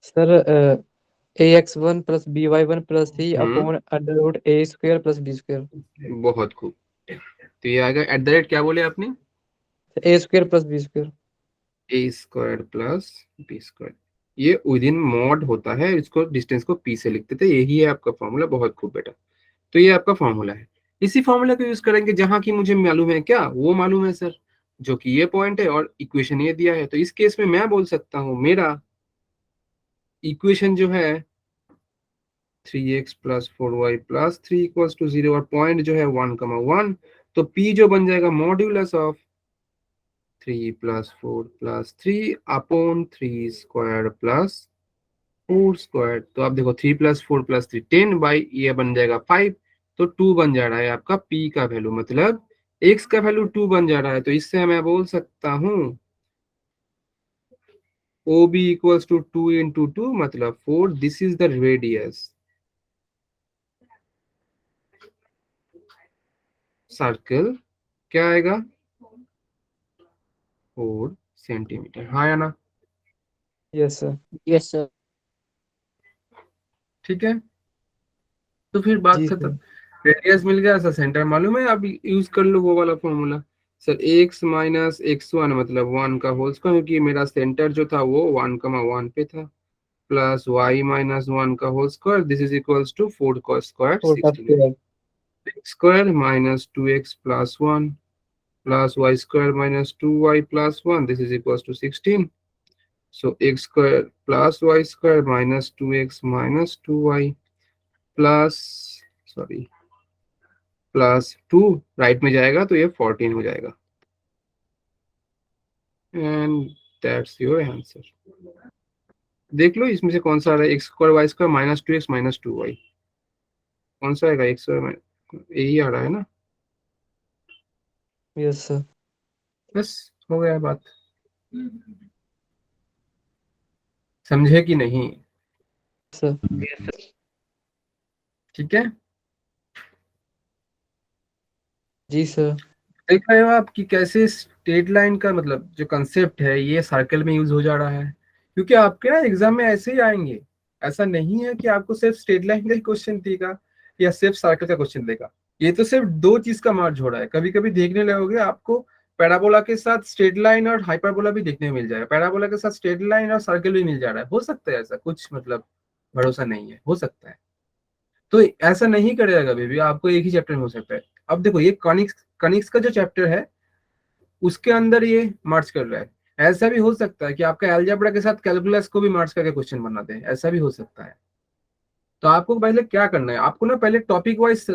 Sir ax1 plus by1 plus c
hmm,
upon under root a square plus b square,
बहुत खूब। तो ये आएगा एट द रेट, क्या बोले आपने,
ए स्क्वायर प्लस बी स्क्वायर.
ए स्क्वायर प्लस बी स्क्वायर, ये विद इन मॉड होता है, इसको डिस्टेंस को पी से लिखते थे, यही है आपका फॉर्मूला, बहुत खूब बेटा। तो ये आपका फॉर्मूला है, इसी फॉर्मूला को यूज करेंगे जहां की मुझे मालूम है क्या, वो मालूम है सर, जो कि ये पॉइंट है और इक्वेशन ये दिया है, तो इस केस में मैं बोल सकता हूँ मेरा इक्वेशन जो है 3x plus 4y plus 3 equals to 0, और पॉइंट जो है 1,1, तो p जो बन जाएगा modulus of 3 plus 4 plus 3 upon 3 square plus 4 square. तो आप देखो 3 प्लस 4 प्लस 3 10 बाई ये बन जाएगा 5, तो 2 बन जा रहा है आपका p का वैल्यू, मतलब x का वैल्यू 2 बन जा रहा है। तो इससे मैं बोल सकता हूँ OB इक्वल्स टू 2 इंटू 2 मतलब 4, this is the radius circle. क्या आएगा 4 सेंटीमीटर, हाँ या ना?
Yes sir.
Yes sir.
ठीक है, तो फिर बात
जी
खत्म।
सर।
रेडियस मिल गया सर, सेंटर मालूम है, अब यूज कर लो वो वाला formula. Sir x minus x1 मतलब 1 का होल स्क्वायर, क्योंकि मेरा सेंटर जो था वो 1,1 पे था, प्लस y माइनस 1 का whole square, this is equals to 4 का स्क्वायर
4 का
16
square.
Square minus 2x plus 1 plus y square minus 2y plus 1, this is equals to 16। So x square plus y square minus 2x minus 2y plus, sorry, plus 2 right में जाएगा तो ये 14 हो जाएगा, एंड दैट्स योर आंसर। देख लो इसमें से कौन सा आ रहा है, x square y square minus 2x minus 2y, कौन सा आएगा? एक्स स्क्वायर, यही आ रहा है ना?
Yes sir.
बस हो गया बात, समझे कि नहीं?
सर।
ठीक है,
जी सर।
देख रहे हो आप कि कैसे स्ट्रेट लाइन का मतलब जो कंसेप्ट है ये सर्कल में यूज हो जा रहा है, क्योंकि आपके ना एग्जाम में ऐसे ही आएंगे। ऐसा नहीं है कि आपको सिर्फ स्ट्रेट लाइन का ही क्वेश्चन देगा या सिर्फ सर्कल का क्वेश्चन देगा, ये तो सिर्फ दो चीज का मार्च हो रहा है। कभी कभी देखने लगोगे आपको पैराबोला के साथ स्ट्रेट लाइन और हाइपरबोला भी देखने को मिल जाएगा, पैराबोला के साथ स्ट्रेट लाइन और सर्कल भी मिल जा रहा है, हो सकता है ऐसा कुछ, मतलब भरोसा नहीं है, हो सकता है। तो ऐसा नहीं करेगा कभी भी, आपको एक ही चैप्टर में हो सकता है। अब देखो ये कॉनिक्स कॉनिक्स का जो चैप्टर है उसके अंदर ये मार्च कर रहा है, ऐसा भी हो सकता है कि आपका अलजेब्रा के साथ कैलकुलस को भी मार्च करके क्वेश्चन बना दे, ऐसा भी हो सकता है। तो आपको पहले क्या करना है, आपको ना पहले टॉपिक वाइज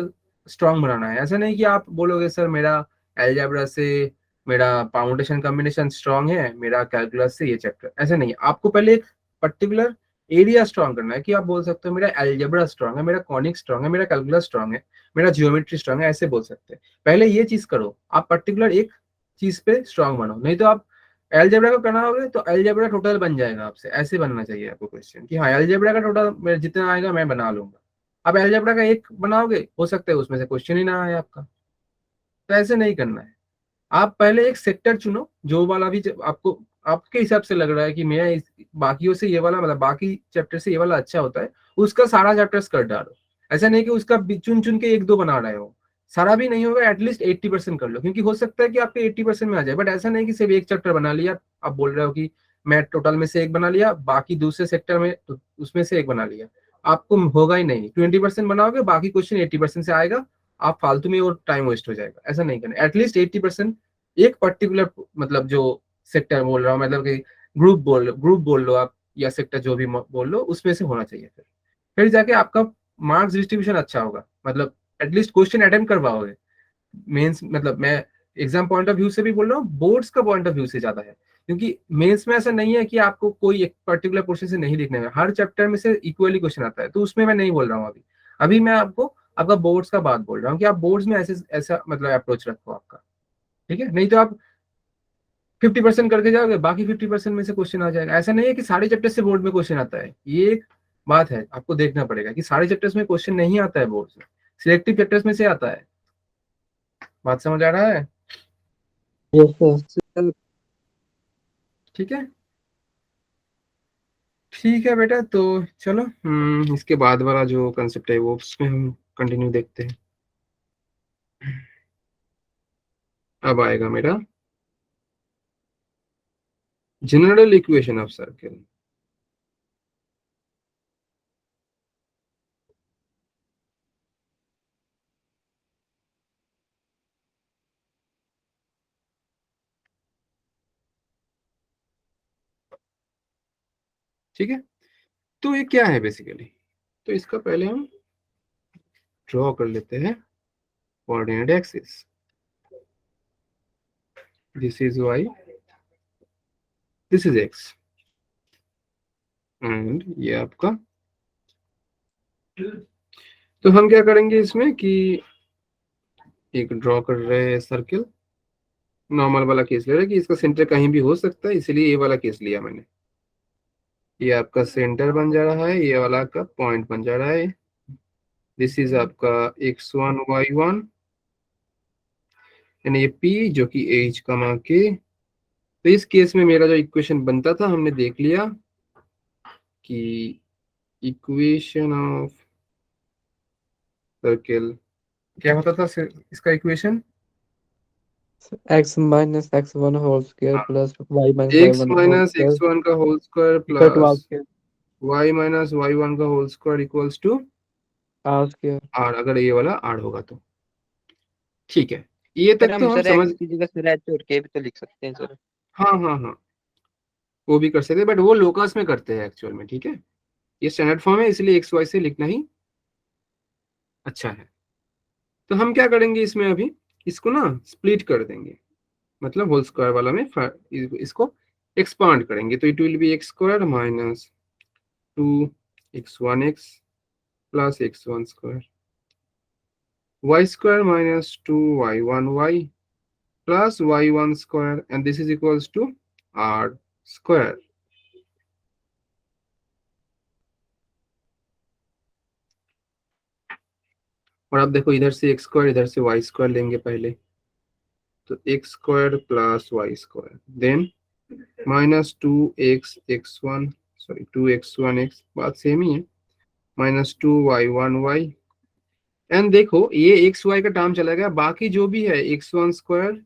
स्ट्रांग बनाना है। ऐसा नहीं कि आप बोलोगे सर मेरा अलजेब्रा से मेरा पाउंडेशन कॉम्बिनेशन स्ट्रांग है, मेरा कैलकुलस से ये चैप्टर, ऐसा नहीं है। आपको पहले एक पर्टिकुलर एरिया स्ट्रांग करना है कि आप बोल सकते हो मेरा अलजेब्रा स्ट्रांग है, मेरा कॉनिक स्ट्रांग है, मेरा कैलकुलस स्ट्रांग है, मेरा जियोमेट्री स्ट्रांग है, ऐसे बोल सकते हैं। पहले ये चीज करो, आप पर्टिकुलर एक चीज पे स्ट्रांग बनो, नहीं तो आप अलजेब्रा को करना होगा तो अलजेब्रा टोटल बन जाएगा आपसे, ऐसे बनना चाहिए आपको क्वेश्चन कि हाँ अलजेब्रा का टोटल जितना आएगा मैं बना लूंगा। अब अलजेब्रा का एक बनाओगे हो सकता है उसमें से क्वेश्चन ही ना आए आपका, तो ऐसे नहीं करना है। आप पहले एक सेक्टर चुनो जो वाला भी आपको आपके हिसाब से लग रहा है कि मेरा बाकियों से ये वाला मतलब बाकी चैप्टर से ये वाला अच्छा होता है, उसका सारा चैप्टर्स कर डालो। ऐसा नहीं कि उसका चुन चुन के एक दो बना रहे हो, सारा भी नहीं होगा, एटलीस्ट 80% कर लो, क्योंकि हो सकता है कि आपके 80% में आ जाए। बट ऐसा नहीं कि सिर्फ एक चैप्टर बना लिया, आप बोल रहे हो कि मैं टोटल में से एक बना लिया, बाकी दूसरे सेक्टर में तो उसमें से एक बना लिया, आपको होगा ही नहीं। 20% बनाओगे, बाकी क्वेश्चन 80% से आएगा, आप फालतू में और टाइम वेस्ट हो जाएगा। ऐसा नहीं करना, एटलीस्ट 80% एक पर्टिकुलर मतलब जो सेक्टर बोल रहा हूँ, मतलब कि ग्रुप बोल लो आप, या सेक्टर जो भी बोल लो, उसमें से होना चाहिए। फिर जाके आपका मार्क्स डिस्ट्रीब्यूशन अच्छा होगा, मतलब एटलीस्ट क्वेश्चन अटेम्प्ट कर पाओगे। मेंस मतलब मैं एग्जाम पॉइंट ऑफ व्यू से भी बोल रहा हूँ, बोर्ड्स का पॉइंट ऑफ व्यू से ज्यादा है, क्योंकि मेंस में ऐसा नहीं है कि आपको कोई एक पर्टिकुलर पोर्शन से नहीं लिखने में, हर चैप्टर में से इक्वली क्वेश्चन आता है, तो उसमें मैं नहीं बोल रहा हूँ अभी। अभी मैं आपको आपका बोर्ड्स का बात बोल रहा हूँ कि आप बोर्ड्स में ऐसे ऐसा मतलब अप्रोच रखो आपका, ठीक है? नहीं तो आप 50% करके जाओगे, बाकी 50% में से क्वेश्चन आ जाएगा। ऐसा नहीं है कि सारे चैप्टर से बोर्ड में क्वेश्चन आता है, ये एक बात है, आपको देखना पड़ेगा कि सारे चैप्टर्स में क्वेश्चन नहीं आता है बोर्ड में, सिलेक्टिव चैप्टर्स में से आता है। बात समझ आ रहा है?
Yes sir.
ठीक है, ठीक है बेटा, तो चलो इसके बाद वाला जो कंसेप्ट है वो उसमें हम कंटिन्यू देखते हैं। अब आएगा मेरा जनरल इक्वेशन ऑफ सर्कल। ठीक है, तो ये क्या है बेसिकली, तो इसका पहले हम ड्रॉ कर लेते हैं coordinate axis. This is y, this is x, and ये आपका। तो हम क्या करेंगे इसमें कि एक ड्रॉ कर रहे हैं सर्किल, नॉर्मल वाला केस ले रहे हैं कि इसका सेंटर कहीं भी हो सकता है, इसलिए ये वाला केस लिया मैंने। ये आपका सेंटर बन जा रहा है, ये वाला आपका पॉइंट बन जा रहा है। दिस इज आपका x1 y1, यानी ये p जो कि h कमा k। तो इस केस में मेरा जो इक्वेशन बनता था हमने देख लिया कि इक्वेशन ऑफ सर्किल क्या होता था इसका equation,
x minus x1 whole square
हाँ,
plus y minus
x
y1 whole
minus
square
x1 का whole square
equal to r
plus
square.
y minus y1 का whole square equals to
R square.
r, अगर ये वाला r होगा तो। ठीक है, ये
सर
तक
हम
तो हम
सर
समझ।
एक्स की जगह सर एच और के भी तो लिख सकते हैं सर।
हाँ हाँ हाँ, वो भी कर सकते हैं, बट वो लोकस में करते हैं एक्चुअल में। ठीक है, ये स्टैंडर्ड फॉर्म है, इसलिए एक्स वाई से लिखना ही अच्छा है। तो हम क्या करेंगे इसमें, अभी इसको ना स्प्लिट कर देंगे, मतलब होल स्क्वायर वाला में इसको एक्सपांड करेंगे। तो it will be x square minus 2x1x plus x1 square, y square minus 2y1y plus y1 square, and this is equals to r square. और अब देखो, इधर से एक्स स्क्वायर, इधर से वाई स्क्वायर लेंगे पहले। तो x square plus y square, then minus 2x1, sorry 2x1x, बात सेम ही है, माइनस 2y1y। एंड देखो ये एक्स वाई का टर्म चला गया, बाकी जो भी है x1 स्क्वायर,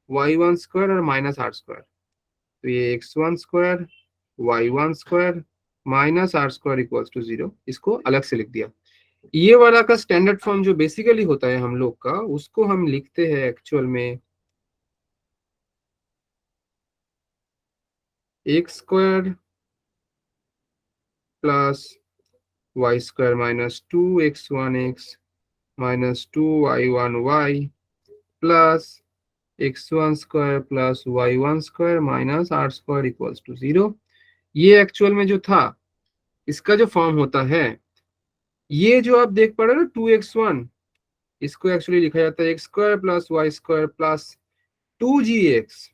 y1 स्क्वायर और माइनस आर स्क्वायर। तो ये x1 square, y1 square minus r square equals to 0, इसको अलग से लिख दिया। ये वाला का स्टैंडर्ड फॉर्म जो बेसिकली होता है हम लोग का, उसको हम लिखते हैं एक्चुअल में x square plus y square minus 2x1x minus 2y1y plus x1 square plus y1 square minus r square equals to 0। ये एक्चुअल में जो था, इसका जो फॉर्म होता है, ये जो आप देख पा रहे हो ना 2x1, इसको एक्चुअली लिखा जाता है x square plus y square plus 2gx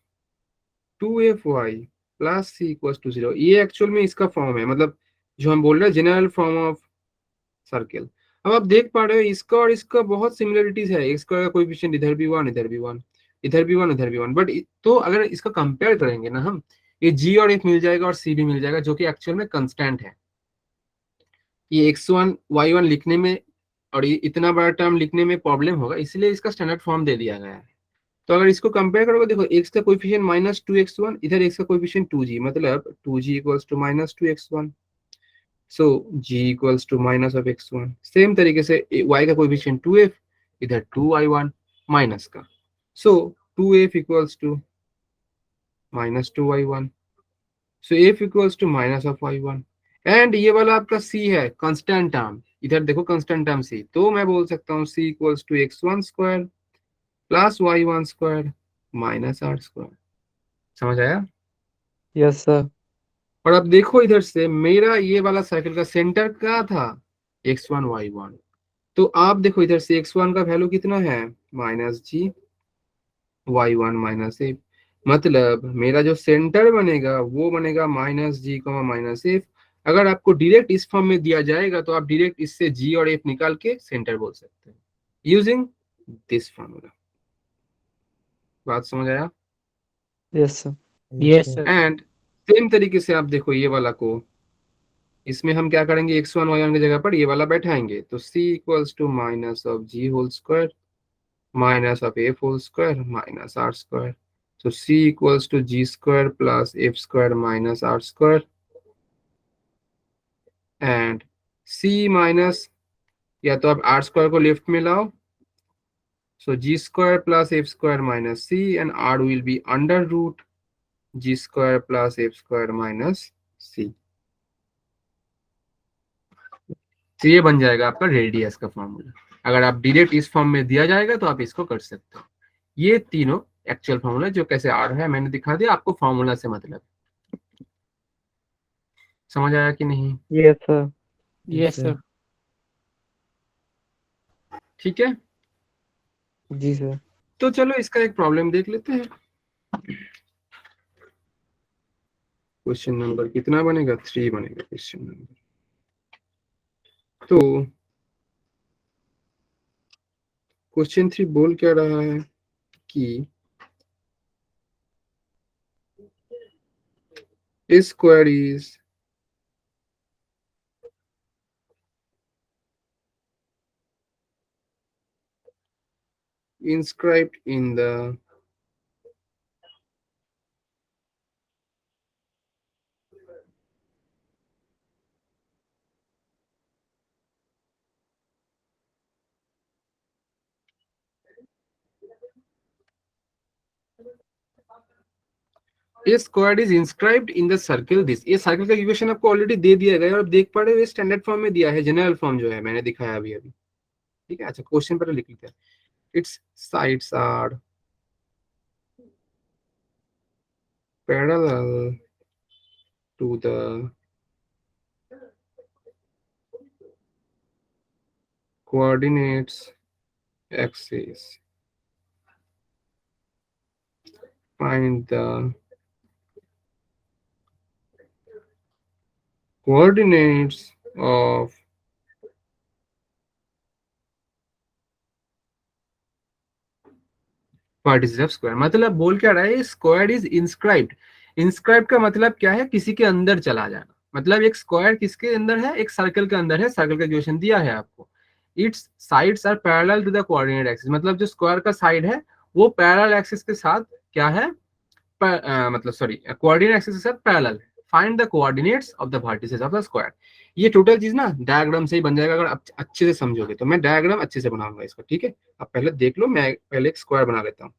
2fy plus c equals to 0। ये एक्चुअल में इसका फॉर्म है, मतलब जो हम बोल रहे हैं जनरल फॉर्म ऑफ सर्किल। अब आप देख पा रहे हो इसका और इसका बहुत सिमिलरिटीज है, एक्स स्क्वायर का कोएफिशिएंट इधर भी 1, इधर भी 1, इधर भी 1, इधर भी 1। बट तो अगर इसका कंपेयर करेंगे ना हम, ये g और f मिल जाएगा और c भी मिल जाएगा, जो कि एक्चुअल में कांस्टेंट है। ये x1 y1 लिखने में और ये इतना बड़ा टर्म लिखने में प्रॉब्लम होगा, इसलिए इसका स्टैंडर्ड फॉर्म दे दिया गया है। तो अगर इसको कंपेयर करोगे, देखो x का कोएफिशिएंट माइनस 2x1, इधर x का कोएफिशिएंट 2g, मतलब 2g equals to minus 2x1, so g equals to minus of x1। Same तरीके से y का कोएफिशिएंट 2f, इधर 2y1 माइनस का, so 2f equals to minus 2y1, so f equals to minus of y1। And ये वाला आपका c है कांस्टेंट टर्म, इधर देखो कांस्टेंट टर्म c, तो मैं बोल सकता हूँ c equals to x1 square plus y1 square minus r square. समझ आया?
Yes, sir.
और अब देखो इधर से मेरा ये वाला सर्कल का सेंटर क्या था, x1 y1। तो आप देखो इधर से x1 का वैल्यू कितना है, माइनस जी, y1 माइनस एफ, मतलब मेरा जो सेंटर बनेगा वो बनेगा माइनस जी कमा माइनस एफ। अगर आपको डायरेक्ट इस फॉर्म में दिया जाएगा तो आप डायरेक्ट इससे जी और एफ निकाल के सेंटर बोल सकते हैं यूजिंग दिस फॉर्मूला। बात समझ आया?
Yes, sir.
Yes, sir.
And same तरीके से आप देखो ये वाला को, इसमें हम क्या करेंगे, x1 y1 की जगह पर ये वाला बैठाएंगे। तो c equals to minus of g whole square minus of f whole square minus r square. तो c equals to g square plus f square minus r square, and c minus, या तो आप r स्क्वायर को लेफ्ट में लाओ, so g square plus f square minus c, and r will be under root g square plus f square minus c। तो ये बन जाएगा आपका रेडियस का फॉर्मूला। अगर आप डायरेक्ट इस फॉर्म में दिया जाएगा तो आप इसको कर सकते हो। ये तीनों एक्चुअल फॉर्मूला जो कैसे आ रहा है मैंने दिखा दिया आपको, फॉर्मूला से मतलब। समझ आया कि नहीं?
Yes, sir.
Yes sir.
ठीक है,
जी सर।
तो चलो इसका एक प्रॉब्लम देख लेते हैं। क्वेश्चन नंबर कितना बनेगा? 3 बनेगा क्वेश्चन नंबर। तो क्वेश्चन 3 बोल क्या रहा है कि a square is inscribed in the A square is inscribed in the circle this. ये सर्किल का इक्वेशन आपको ऑलरेडी दे दिया गया है और आप देख पा रहे हो स्टैंडर्ड फॉर्म में दिया है, जनरल फॉर्म जो है मैंने दिखाया अभी अभी। ठीक है, अच्छा क्वेश्चन पर लिख लेते हैं। It's sides are parallel to the coordinates axis. Find the coordinates of vertices of square। मतलब बोल क्या रहा है, स्क्वायर इज इंस्क्राइब्ड। इंस्क्राइब का मतलब क्या है? किसी के अंदर चला जाना। मतलब एक स्क्वायर किसके अंदर है? एक सर्कल के अंदर है। सर्कल का इक्वेशन दिया है आपको। It's sides are parallel to the coordinate axis. मतलब जो स्क्वायर का साइड है वो पैरेलल एक्सिस के साथ क्या है? मतलब सॉरी, कोऑर्डिनेट एक्सिस के साथ parallel. Find the coordinates of the vertices of the square. ये टोटल चीज ना डायग्राम से ही बन जाएगा अगर आप अच्छे से समझोगे तो। मैं डायग्राम अच्छे से बनाऊंगा इसका, ठीक है? आप पहले देख लो, मैं पहले एक स्क्वायर बना लेता हूँ।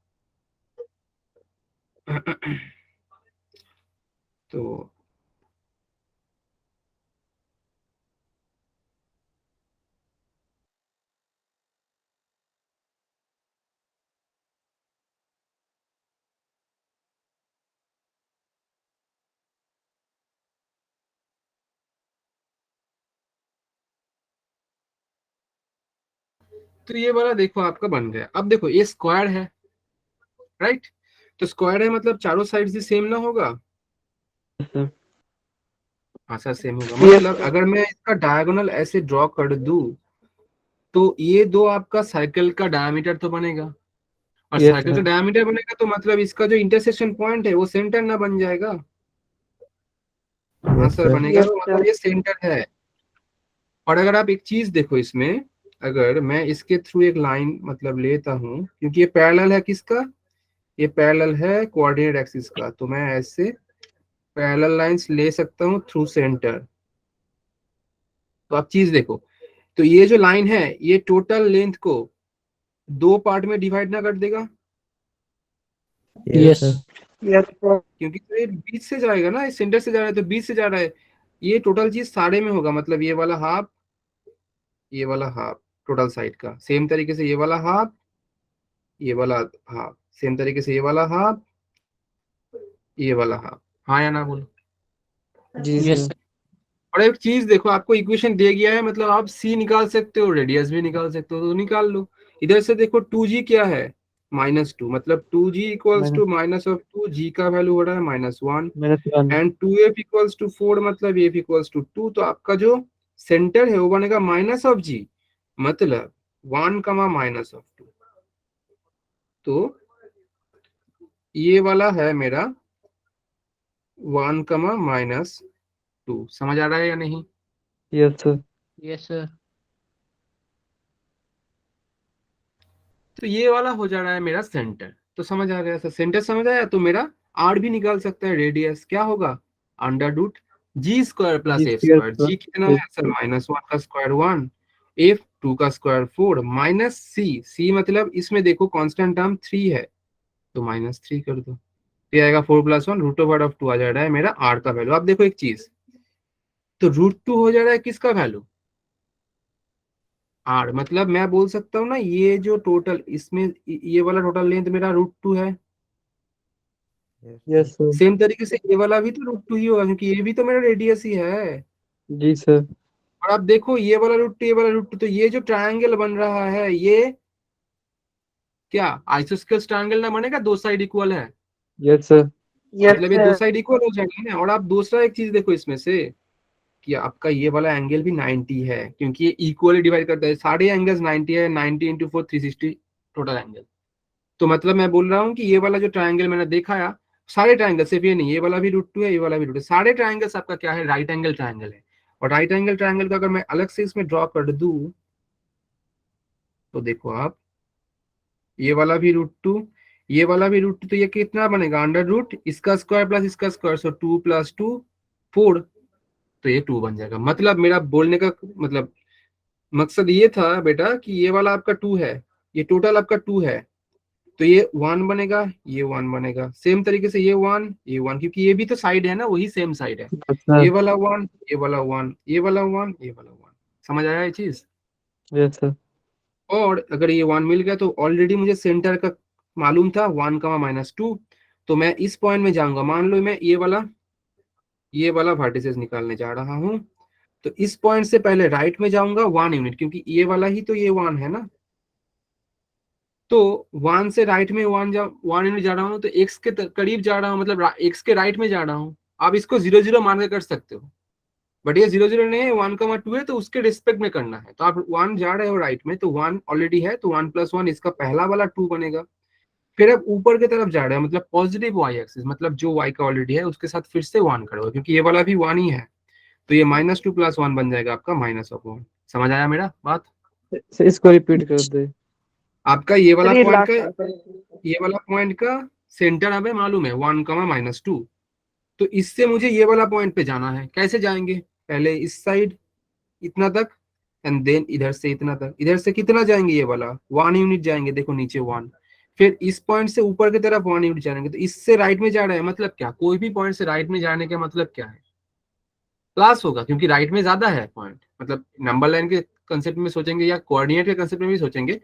तो ये वाला देखो आपका बन गया। अब देखो ये स्क्वायर है, राइट? तो स्क्वायर है मतलब चारों साइड से सेम ना होगा?
Yes, sir.
हाँ सर, सेम होगा।
Yes,
मतलब
sir.
अगर मैं इसका डायगोनल ऐसे ड्रॉ कर दूं तो ये दो आपका सर्कल का डायमीटर तो बनेगा, और
Yes,
सर्कल का
sir.
डायमीटर बनेगा तो मतलब इसका जो इंटरसेक्शन पॉइंट है वो सेंटर ना बन जाएगा? हाँ
Yes,
सर
sir.
बनेगा। तो मतलब ये सेंटर है। और अगर आप एक चीज देखो इसमें, अगर मैं इसके थ्रू एक लाइन मतलब लेता हूँ, क्योंकि ये पैरेलल है किसका? ये पैरेलल है कोऑर्डिनेट एक्सिस का, तो मैं ऐसे पैरेलल लाइंस ले सकता हूँ थ्रू सेंटर। तो आप चीज देखो, तो ये जो लाइन है ये टोटल लेंथ को दो पार्ट में डिवाइड ना कर देगा?
Yes, sir.
Yes, sir.
क्योंकि तो ये बीच से जाएगा ना, इस सेंटर से जा रहा है तो बीच से जा रहा है। ये टोटल चीज सारे में होगा, मतलब ये वाला हाफ, ये वाला हाफ टोटल साइड का। सेम तरीके से ये वाला हाफ, ये वाला हाफ, सेम तरीके से ये वाला हाफ, ये वाला हाफ। हाँ या ना बोलो?
जी
यस
सर।
और एक चीज देखो, आपको इक्वेशन दे गया है, मतलब आप सी निकाल सकते हो, रेडियस भी निकाल सकते हो, तो निकाल लो। इधर से देखो 2g क्या है? -2। मतलब 2g equals
minus
two minus of 2, g का वैल्यू हो रहा है -1।
-1।
एंड 2f इक्वल्स टू 4, मतलब f इक्वल्स टू 2। तो आपका जो सेंटर है वो बनेगा माइनस ऑफ g, मतलब 1 कमा माइनस ऑफ 2। तो ये वाला है मेरा 1 कमा -2। समझ आ रहा है या नहीं?
Yes sir.
Yes sir.
तो ये वाला हो जा रहा है मेरा सेंटर। तो समझ आ गया सर? सेंटर समझ आया? तो मेरा आर भी निकाल सकता है। रेडियस क्या होगा? अंडर रूट जी स्क्वायर प्लस
जी
एफ
स्क्वायर
स्क्वायर। जी
प्लस
कितना है
एफ
सर?
स्क्वायर।
-1 का स्क्वायर 1, एफ 2 का स्क्वायर 4, माइनस सी। सी मतलब इसमें देखो कांस्टेंट टर्म 3 है, तो -3 कर दो। ये आएगा 4 + 1 √2 आ जा रहा है मेरा आर का वैल्यू। आप देखो एक चीज, तो √2 हो जा रहा है किसका वैल्यू? आर। मतलब मैं बोल सकता हूँ ना, ये जो टोटल इसमें ये वाला टोटल लेंथ मेरा √2 है,
यस सर।
सेम तरीके से ये वाला भी तो रूट टू ही होगा क्योंकि ये भी तो मेरा रेडियस ही है।
जी सर।
और आप देखो ये वाला रूट टू, ये वाला रूट टू, तो ये जो ट्रायंगल बन रहा है ये क्या आइसोस्केलेस ट्रायंगल ना बनेगा? दो साइड इक्वल है,
यस सर।
मतलब ये दो साइड इक्वल हो जाएंगे ना। और आप दूसरा एक चीज देखो इसमें से कि आपका ये वाला एंगल भी 90 है क्योंकि ये इक्वली डिवाइड करता है, सारे एंगल्स 90 है, 90 इंटू 4 360 टोटल एंगल। तो मतलब मैं बोल रहा हूँ कि ये वाला जो ट्रायंगल मैंने देखा है, सारे ट्रायंगल, सिर्फ ये नहीं, ये वाला भी रूट टू है, ये वाला भी रूट है, सारे ट्रायंगल्स आपका क्या है? राइट एंगल ट्रायंगल है। और राइट एंगल ट्रायंगल का अगर मैं अलग से इसमें ड्रॉ कर दूं तो देखो आप, ये वाला भी रूट टू, ये वाला भी रूट टू, तो ये कितना बनेगा? अंडर रूट इसका स्क्वायर प्लस इसका स्क्वायर, सो 2 + 2 4, तो ये 2 बन जाएगा। मतलब मेरा बोलने का मतलब मकसद ये था बेटा कि ये वाला आपका 2 है, ये टोटल आपका 2 है, तो ये 1 बनेगा, ये 1 बनेगा। सेम तरीके से ये 1, ये 1, क्योंकि ये भी तो साइड है ना, वही सेम साइड है।
Yes sir.
ये वाला 1, ये वाला 1, ये वाला 1, ये वाला 1। समझ आया ये चीज?
Yes sir.
और अगर ये 1 मिल गया तो ऑलरेडी मुझे सेंटर का मालूम था 1, -2, तो मैं इस पॉइंट में जाऊंगा। मान लो मैं ये वाला वर्टिसेस निकालने जा रहा हूँ, तो इस पॉइंट से पहले राइट में जाऊंगा 1 यूनिट, क्योंकि ये वाला ही तो ये 1 है ना। तो 1 से राइट में 1 यूनिट जा रहा हूँ, तो एक्स के करीब जा रहा हूँ, मतलब एक्स के राइट में जा रहा हूँ। आप इसको 0 0 मान के कर सकते हो, बट ये 0 0 नहीं है, 1, 2 है, तो उसके रिस्पेक्ट में करना है। तो आप 1 जा रहे हो राइट में, तो 1 ऑलरेडी है, तो 1 + 1 इसका पहला वाला 2 बनेगा। फिर आप ऊपर की तरफ जा रहे हो, मतलब पॉजिटिव वाई एक्सिस, मतलब जो वाई का ऑलरेडी है उसके साथ फिर से 1 करोगे, क्योंकि ये वाला भी 1 ही है, तो ये -2 + 1 बन जाएगा आपका -1। समझ आया मेरा बात?
सर इसको रिपीट कर दे।
आपका ये वाला पॉइंट का सेंटर हमें मालूम है 1, -2, तो इससे मुझे ये वाला पॉइंट पे जाना है। कैसे जाएंगे? पहले इस साइड इतना तक, एंड देन इधर से इतना तक। इधर से कितना जाएंगे? ये वाला 1 यूनिट जाएंगे, देखो नीचे 1। फिर इस पॉइंट से ऊपर की तरफ 1 यूनिट जाएंगे, तो इससे राइट में जा रहे हैं, मतलब क्या? कोई भी पॉइंट से राइट में जाने का मतलब क्या है? प्लस होगा, क्योंकि राइट में ज्यादा है पॉइंट। मतलब नंबर लाइन के कंसेप्ट में सोचेंगे या कोऑर्डिनेट के कंसेप्ट में भी सोचेंगे,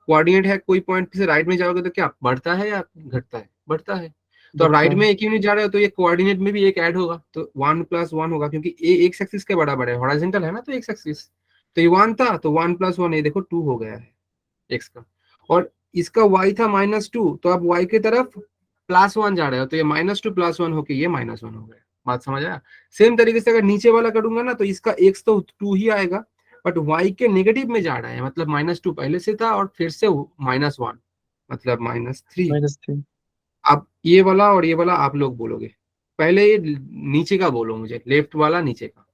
कोऑर्डिनेट है, कोई पॉइंट से राइट में जाओगे तो क्या बढ़ता है या घटता है? बढ़ता है। तो अब राइट में 1 यूनिट जा रहे हो तो ये कोऑर्डिनेट में भी एक ऐड होगा, तो 1 + 1 होगा, क्योंकि ए एक्स एक्सिस के बराबर है, हॉरिजॉन्टल है ना, तो एक्स एक्सिस। तो ये 1 था, तो 1 + 1, ये देखो 2 हो गया है एक्स का। और इसका y था -2, तो अब y की तरफ +1 जा रहे हो, तो ये -2 + 1 होके ये -1 हो गया। बात समझ आया? सेम तरीके से अगर नीचे वाला करूंगा ना, तो इसका x तो 2 ही आएगा, बट y के नेगेटिव में जा रहा है, मतलब -2 पहले से था और फिर से -1, मतलब -3।
-3।
अब ये वाला और ये वाला आप लोग बोलोगे, पहले ये नीचे का बोलो मुझे, लेफ्ट वाला नीचे का।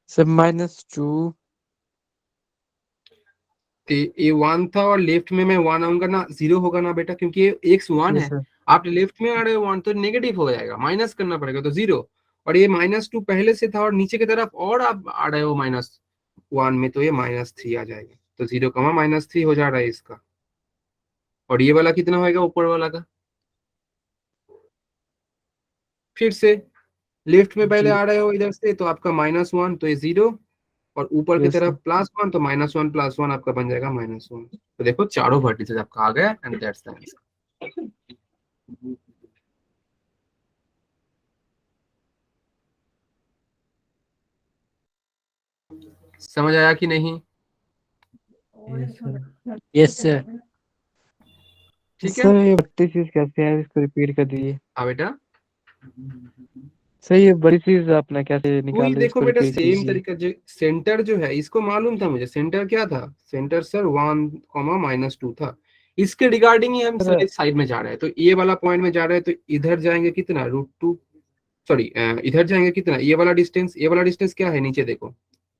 सर -2।
तो ये 1 था और लेफ्ट में मैं 1 आऊंगा ना, 0 होगा ना बेटा, क्योंकि ये x 1
यस
है।
सर।
आप लेफ्ट में आ रहे हो 1, तो नेगेटिव हो जाएगा, माइनस करना पड़ेगा, तो 0। और ये -2 पहले से था और नीचे की तरफ और आप आ रहे हो -1 में, तो ये -3 आ जाएगा। तो 0, -3 हो जा रहा है इसका। और ये वाला कितना होएगा ऊपर वाला का? फिर से लेफ्ट में पहले
जी।
आ रहे हो इधर से, तो आपका -1, तो ये 0। और ऊपर की
यस सर।
तरफ +1, तो -1 + 1 आपका बन जाएगा -1। तो देखो चारों वर्टिसेस आपका आ गया, एंड दैट्स द आंसर। समझ आया कि नहीं?
Yes sir.
Yes sir.
ठीक है।
सर ये 32 चीज कैसे है, इसको रिपीट कर दीजिए।
हाँ बेटा,
सर ये बड़ी चीज आपने कैसे
वही
निकाल ली,
देखो
इसको
बेटा,
रिपीट
सेम
कीजिए।
तरीका जो सेंटर जो है, इसको मालूम था मुझे, सेंटर क्या था? सेंटर सर 1, -2 था। इसके रिगार्डिंग ही हम
सर
साइड में जा रहे हैं, तो ये वाला पॉइंट में जा रहे हैं, तो इधर जाएंगे कितना? √2, सॉरी इधर जाएंगे कितना? ये वाला डिस्टेंस, ये वाला डिस्टेंस क्या है नीचे देखो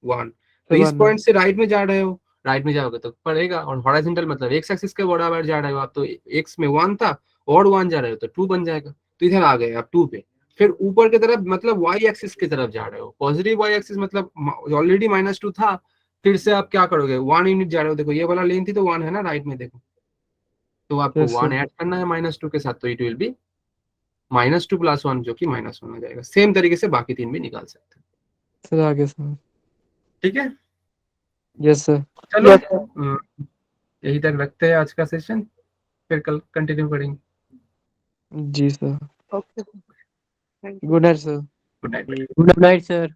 1। तो इस
1 है।
पॉइंट से राइट में जा रहे हो, राइट में जाओगे तो पड़ेगा। और हॉरिजॉन्टल मतलब एक्स एक्सिस के बराबर जा रहे हो आप, तो एक्स में 1 था और 1 जा रहे हो तो 2 बन जाएगा। तो इधर आ गए आप 2 पे। फिर ऊपर की तरफ मतलब वाई एक्सिस की तरफ जा रहे हो, पॉजिटिव वाई एक्सिस, मतलब ऑलरेडी -2 था। फिर से आप क्या करोगे? 1 यूनिट जा रहे हो, देखो ये वाला लेन थी तो 1 है ना राइट में, देखो तो आपको
यस
1
सर।
ऐड करना है -2 के साथ, तो इट विल बी -2 + 1, जो कि -1 हो जाएगा। सेम तरीके से बाकी 3 भी निकाल सकते हैं।
सर आगे सर।
ठीक है,
यस सर।
चलो यही तक रखते हैं आज का सेशन। फिर कल कंटिन्यू करेंगे।
जी sir.
Okay, thank you.
Good night sir.
Good night.
Good night sir.